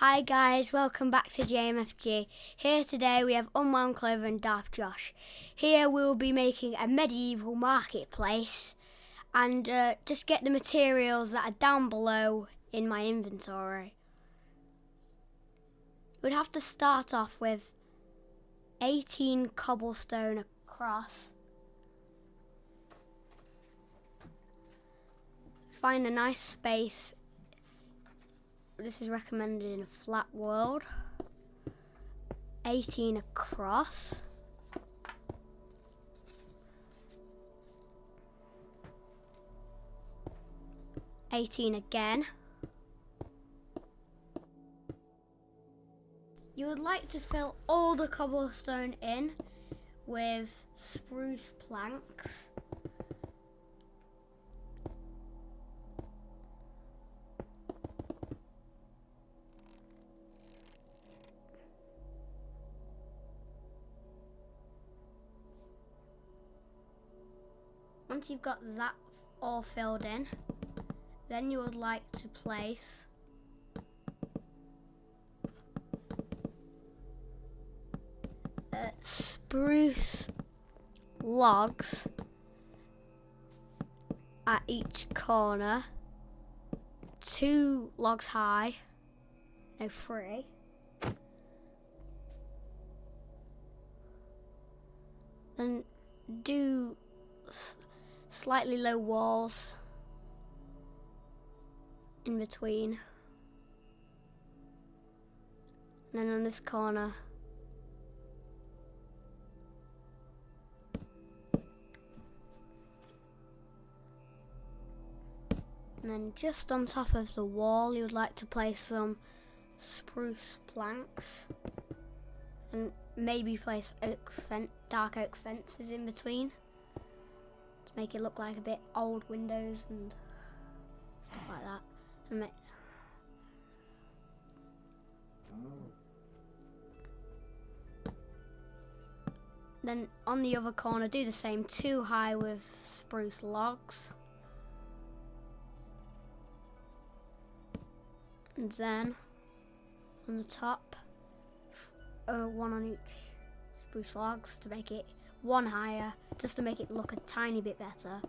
Hi guys, welcome back to JMFG. Here today we have Unwound Clover and Dark Josh. Here we will be making a medieval marketplace and just get the materials that are down below in my inventory. We'd have to start off with 18 cobblestone across. Find a nice space. This is recommended in a flat world. 18 across. $18 again. You would like to fill all the cobblestone in with spruce planks. Once you've got that all filled in, then you would like to place spruce logs at each corner, 2 logs high, no 3. Then do slightly low walls in between, and then on this corner and then just on top of the wall you would like to place some spruce planks and maybe place dark oak fences in between to make it look like a bit old windows and stuff like that. And then on the other corner do the same, 2 high with spruce logs. And then on the top, 1 on each spruce logs to make it 1 higher, just to make it look a tiny bit better.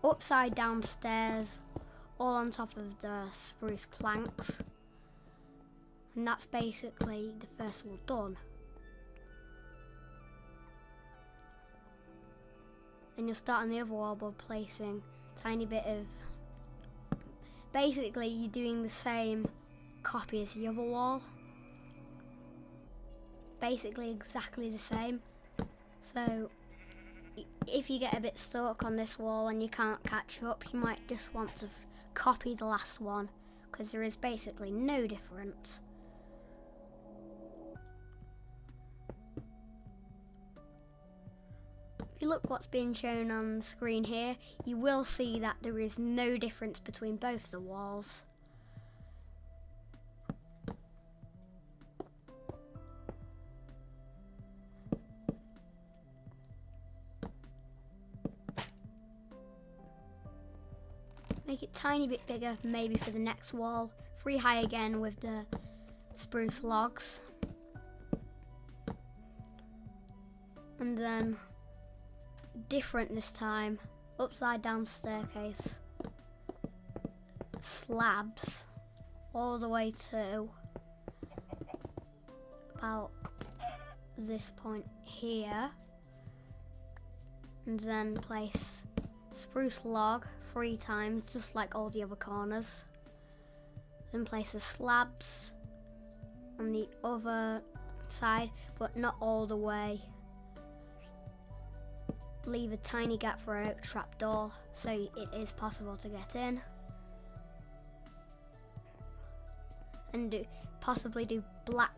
Upside down stairs, all on top of the spruce planks. And that's basically the first wall done. And you'll start on the other wall by placing a tiny bit of... Basically, you're doing the same copy as the other wall. Basically exactly the same. So if you get a bit stuck on this wall and you can't catch up, you might just want to copy the last one, because there is basically no difference. If you look what's being shown on the screen here, you will see that there is no difference between both the walls. Make it a tiny bit bigger, maybe for the next wall. 3 high again with the spruce logs. And then, different this time, upside down staircase. Slabs all the way to about this point here. And then place spruce log 3 times, just like all the other corners. Then place the slabs on the other side, but not all the way. Leave a tiny gap for an oak trapdoor, so it is possible to get in. And possibly do black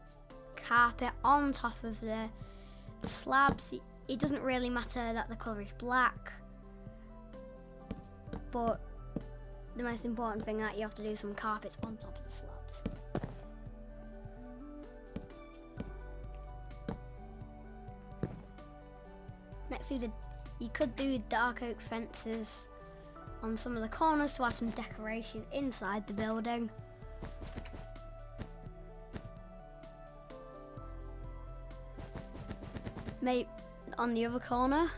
carpet on top of the slabs. It doesn't really matter that the colour is black, but the most important thing that you have to do some carpets on top of the slabs. Next you could do dark oak fences on some of the corners to add some decoration inside the building. maybe on the other corner,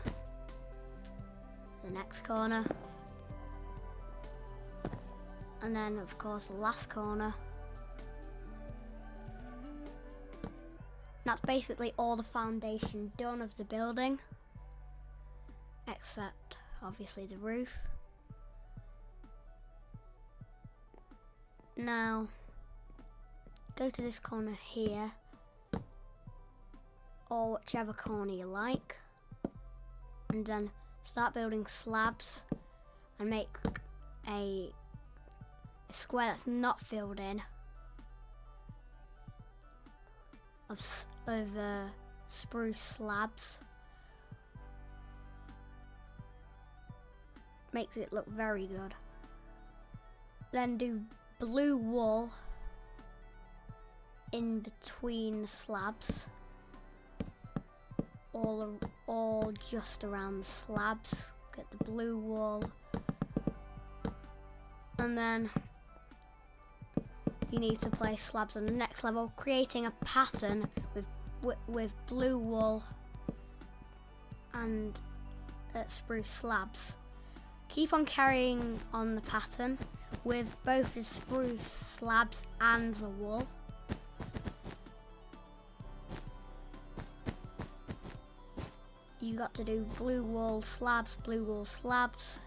the next corner, and then of course the last corner. That's basically all the foundation done of the building, except obviously the roof. Now, go to this corner here, or whichever corner you like, and then start building slabs and make a square that's not filled in of spruce slabs. Makes it look very good. Then do blue wool in between the slabs, all just around the slabs. Get the blue wool, and then you need to place slabs on the next level, creating a pattern with blue wool and spruce slabs. Keep on carrying on the pattern with both the spruce slabs and the wool. You got to do blue wool slabs, blue wool slabs.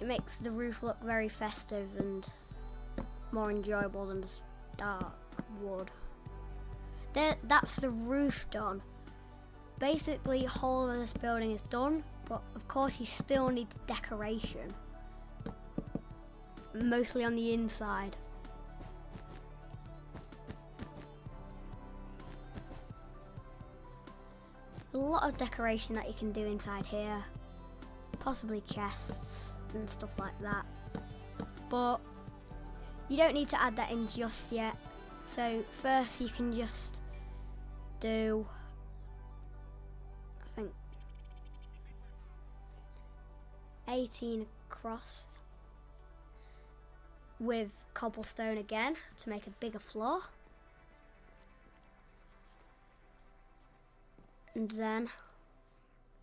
It makes the roof look very festive and more enjoyable than just dark wood. That's the roof done. Basically, the whole of this building is done, but of course you still need decoration, mostly on the inside. A lot of decoration that you can do inside here, possibly chests and stuff like that, but you don't need to add that in just yet. So first you can just do, I think, 18 across with cobblestone again to make a bigger floor. And then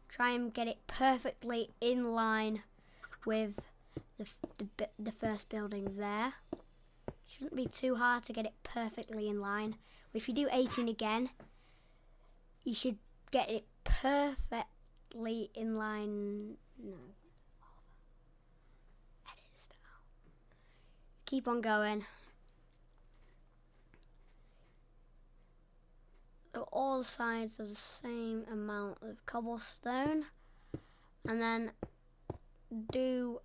try and get it perfectly in line with the first building there. Shouldn't be too hard to get it perfectly in line. If you do 18 again, you should get it perfectly in line. No. Edit this bit out. Keep on going. So all sides of the same amount of cobblestone, and then do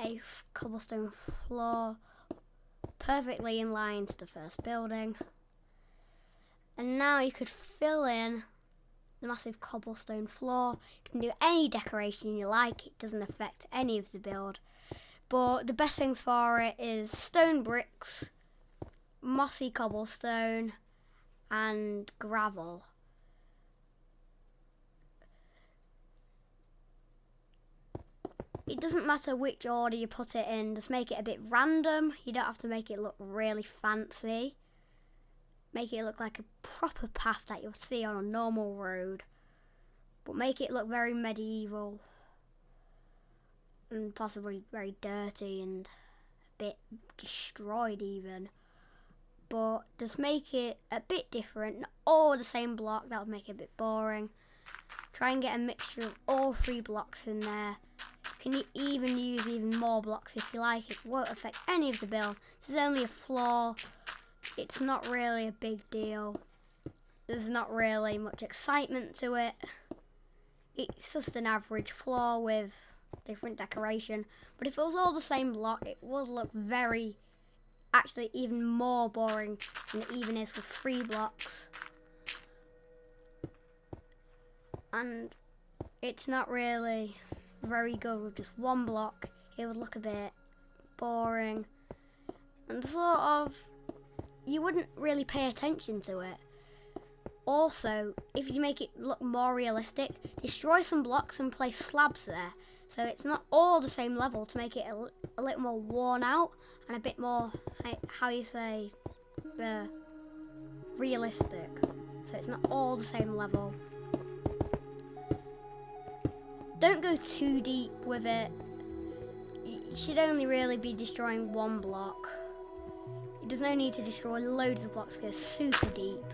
a cobblestone floor perfectly in line to the first building. And now you could fill in the massive cobblestone floor. You can do any decoration you like, it doesn't affect any of the build. But the best things for it is stone bricks, mossy cobblestone, and gravel. It doesn't matter which order you put it in, just make it a bit random. You don't have to make it look really fancy. Make it look like a proper path that you'll see on a normal road, but make it look very medieval and possibly very dirty and a bit destroyed even. But just make it a bit different, not all the same block. That would make it a bit boring. Try and get a mixture of all 3 blocks in there. Can you even use even more blocks if you like? It won't affect any of the build. This is only a floor. It's not really a big deal. There's not really much excitement to it. It's just an average floor with different decoration. But if it was all the same block, it would look very, actually even more boring than it even is with 3 blocks. And it's not really very good with just 1 block. It would look a bit boring and sort of, you wouldn't really pay attention to it. Also, if you make it look more realistic, destroy some blocks and place slabs there, so it's not all the same level, to make it a little more worn out and a bit more, how you say, realistic. so it's not all the same level. Don't go too deep with it. You should only really be destroying one block. There's no need to destroy loads of blocks, go super deep.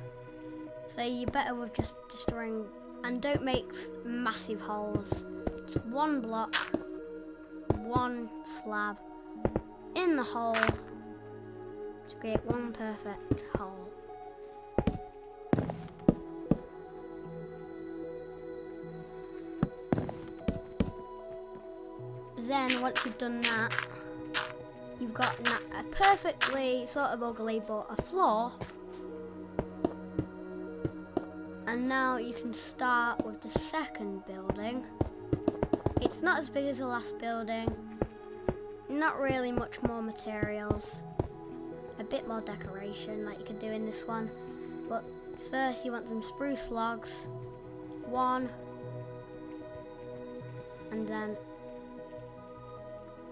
So you're better with just destroying, and don't make massive holes. Just one block, one slab in the hole to create one perfect hole. Then once you've done that, you've got a perfectly sort of ugly but a floor. And now you can start with the second building. It's not as big as the last building. Not really much more materials. A bit more decoration like you could do in this one. But first you want some spruce logs. One. And then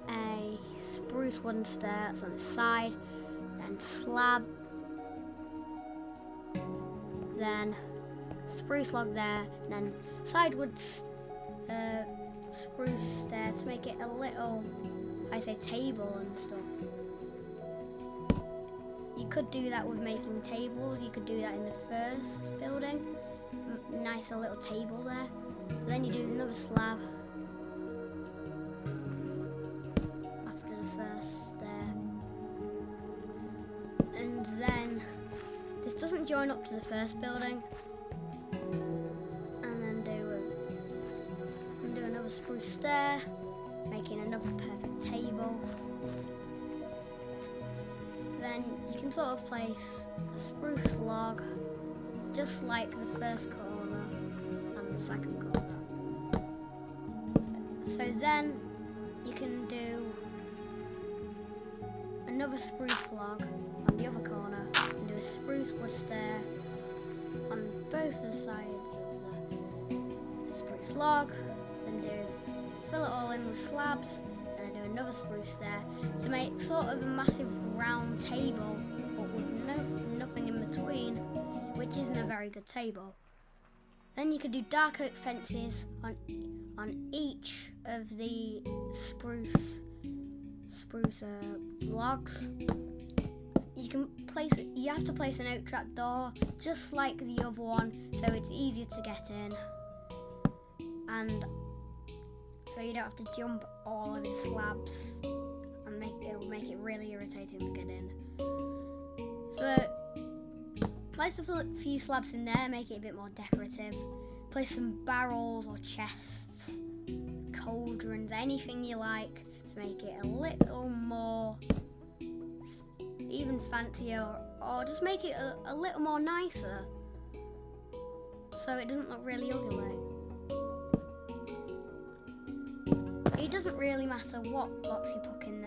a spruce wooden stair that's on the side. Then slab. Then spruce log there, and then sidewood spruce stair to make it a little, I say, table and stuff. You could do that with making tables. You could do that in the first building. Nice little table there. Then you do another slab after the first there, and then this doesn't join up to the first building. Spruce stair, making another perfect table. Then you can sort of place a spruce log just like the first corner and the second corner. So then you can do another spruce log on the other corner and do a spruce wood stair on both the sides of the spruce log. Fill it all in with slabs, and then do another spruce there to make sort of a massive round table, but with nothing in between, which isn't a very good table. Then you could do dark oak fences on each of the spruce logs. You can place it. You have to place an oak trap door just like the other one, so it's easier to get in, and so you don't have to jump all of the slabs, and it will make it really irritating to get in. So place a few slabs in there, make it a bit more decorative. Place some barrels or chests, cauldrons, anything you like to make it a little more even fancier, or just make it a little more nicer so it doesn't look really ugly. It doesn't really matter what blocks you put in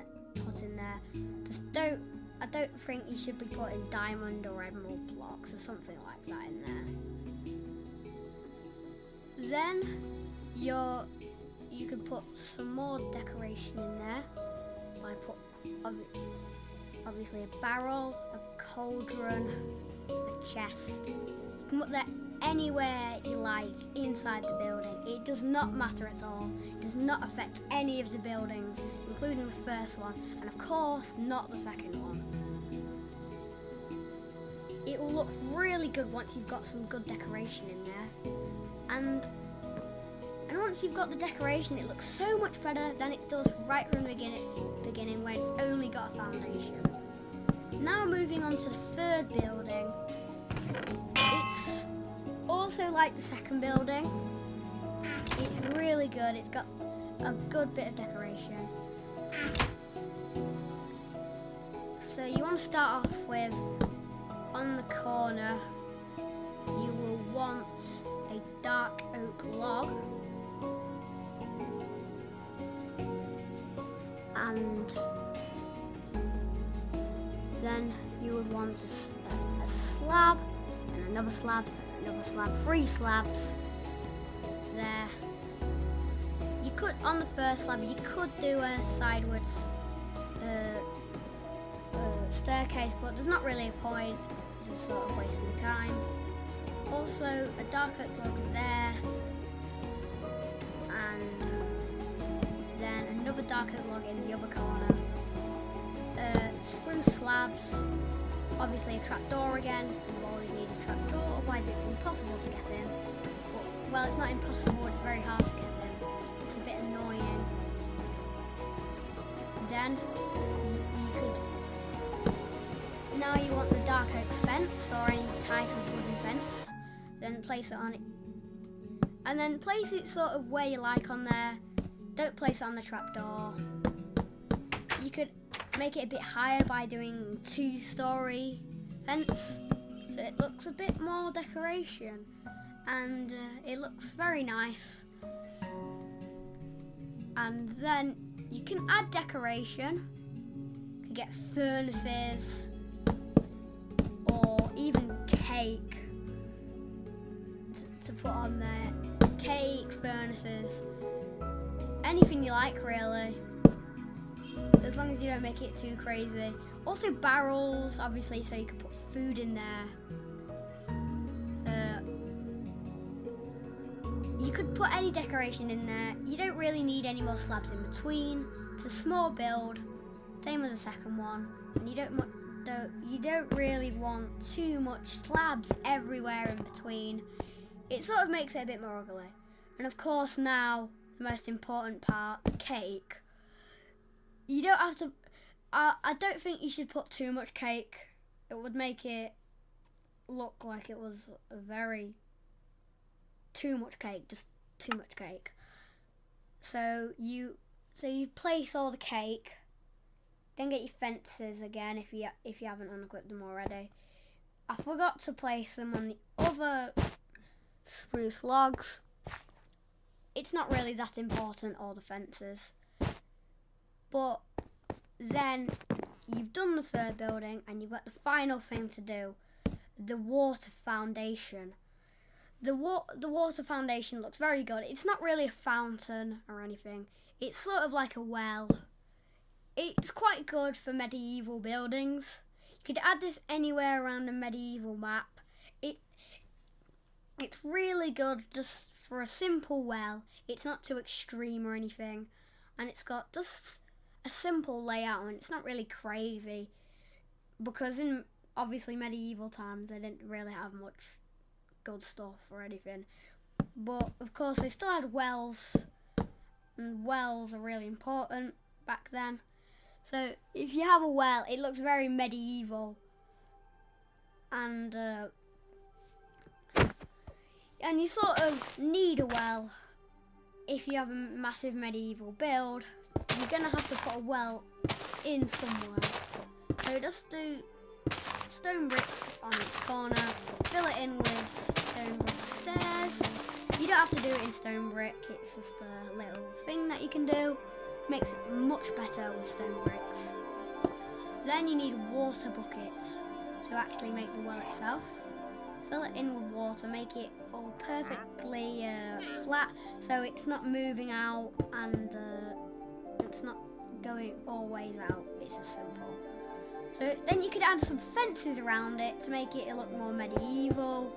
there. I don't think you should be putting diamond or emerald blocks or something like that in there. Then you could put some more decoration in there. I put obviously a barrel, a cauldron, a chest. You can put that anywhere you like inside the building. It does not matter at all. It does not affect any of the buildings, including the first one, and of course not the second one. It will look really good once you've got some good decoration in there, and once you've got the decoration, it looks so much better than it does right from the beginning when it's only got a foundation. Now moving on to the third building. It's also like the second building. It's really good. It's got a good bit of decoration. So you want to start off with, on the corner, you will want a dark oak log. And then you would want a slab, and another slab, 3 slabs there. You could, on the first slab, you could do a sidewards staircase, but there's not really a point. It's just sort of wasting time. Also a dark oak log there, and then another dark oak log in the other corner. Spruce slabs, obviously a trapdoor again. You always need a trapdoor, otherwise it's impossible to get in. But, well, it's not impossible, it's very hard to get in. It's a bit annoying. Then you could, now you want the dark oak fence or any type of wooden fence, then place it on it. And then place it sort of where you like on there. Don't place it on the trapdoor. You could make it a bit higher by doing 2-story fence, so it looks a bit more decoration, and it looks very nice. And then you can add decoration. You can get furnaces or even cake to put on there. Cake, furnaces, anything you like really, as long as you don't make it too crazy. Also barrels, obviously, so you can put food in there. You could put any decoration in there. You don't really need any more slabs in between. It's a small build, same as the second one, and you don't really want too much slabs everywhere in between. It sort of makes it a bit more ugly. And of course now, the most important part, cake. You don't have to, I don't think you should put too much cake. It would make it look like it was a very, too much cake, just too much cake. So you place all the cake, then get your fences again if you haven't unequipped them already. I forgot to place them on the other spruce logs. It's not really that important, all the fences. But then you've done the third building and you've got the final thing to do, the water foundation. The water foundation looks very good. It's not really a fountain or anything. It's sort of like a well. It's quite good for medieval buildings. You could add this anywhere around a medieval map. It's really good just for a simple well. It's not too extreme or anything. And it's got just a simple layout, and it's not really crazy. Because in obviously medieval times they didn't really have much good stuff or anything. But of course they still had wells. And wells are really important back then. So if you have a well, it looks very medieval. And you sort of need a well if you have a massive medieval build. You're going to have to put a well in somewhere. So just do stone bricks on each corner, fill it in with stone brick stairs. You don't have to do it in stone brick, it's just a little thing that you can do. Makes it much better with stone bricks. Then you need water buckets to actually make the well itself. Fill it in with water, make it all perfectly flat so it's not moving out and it's not going always out, it's just simple. So then you could add some fences around it to make it look more medieval.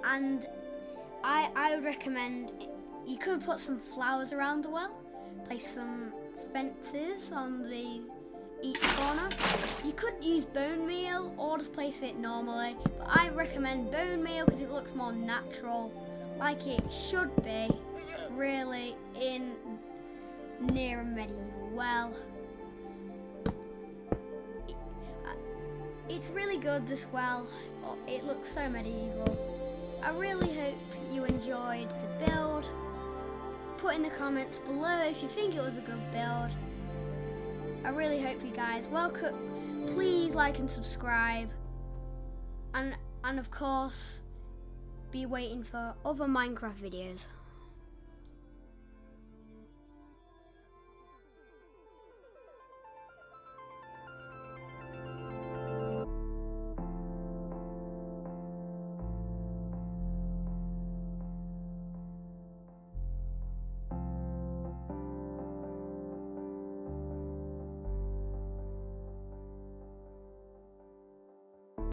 And I would recommend, you could put some flowers around the well, place some fences on each corner. You could use bone meal or just place it normally, but I recommend bone meal because it looks more natural, like it should be really near a medieval well. It's really good, this well. It looks so medieval. I really hope you enjoyed the build. Put in the comments below if you think it was a good build. I really hope you guys please like and subscribe, and of course be waiting for other Minecraft videos.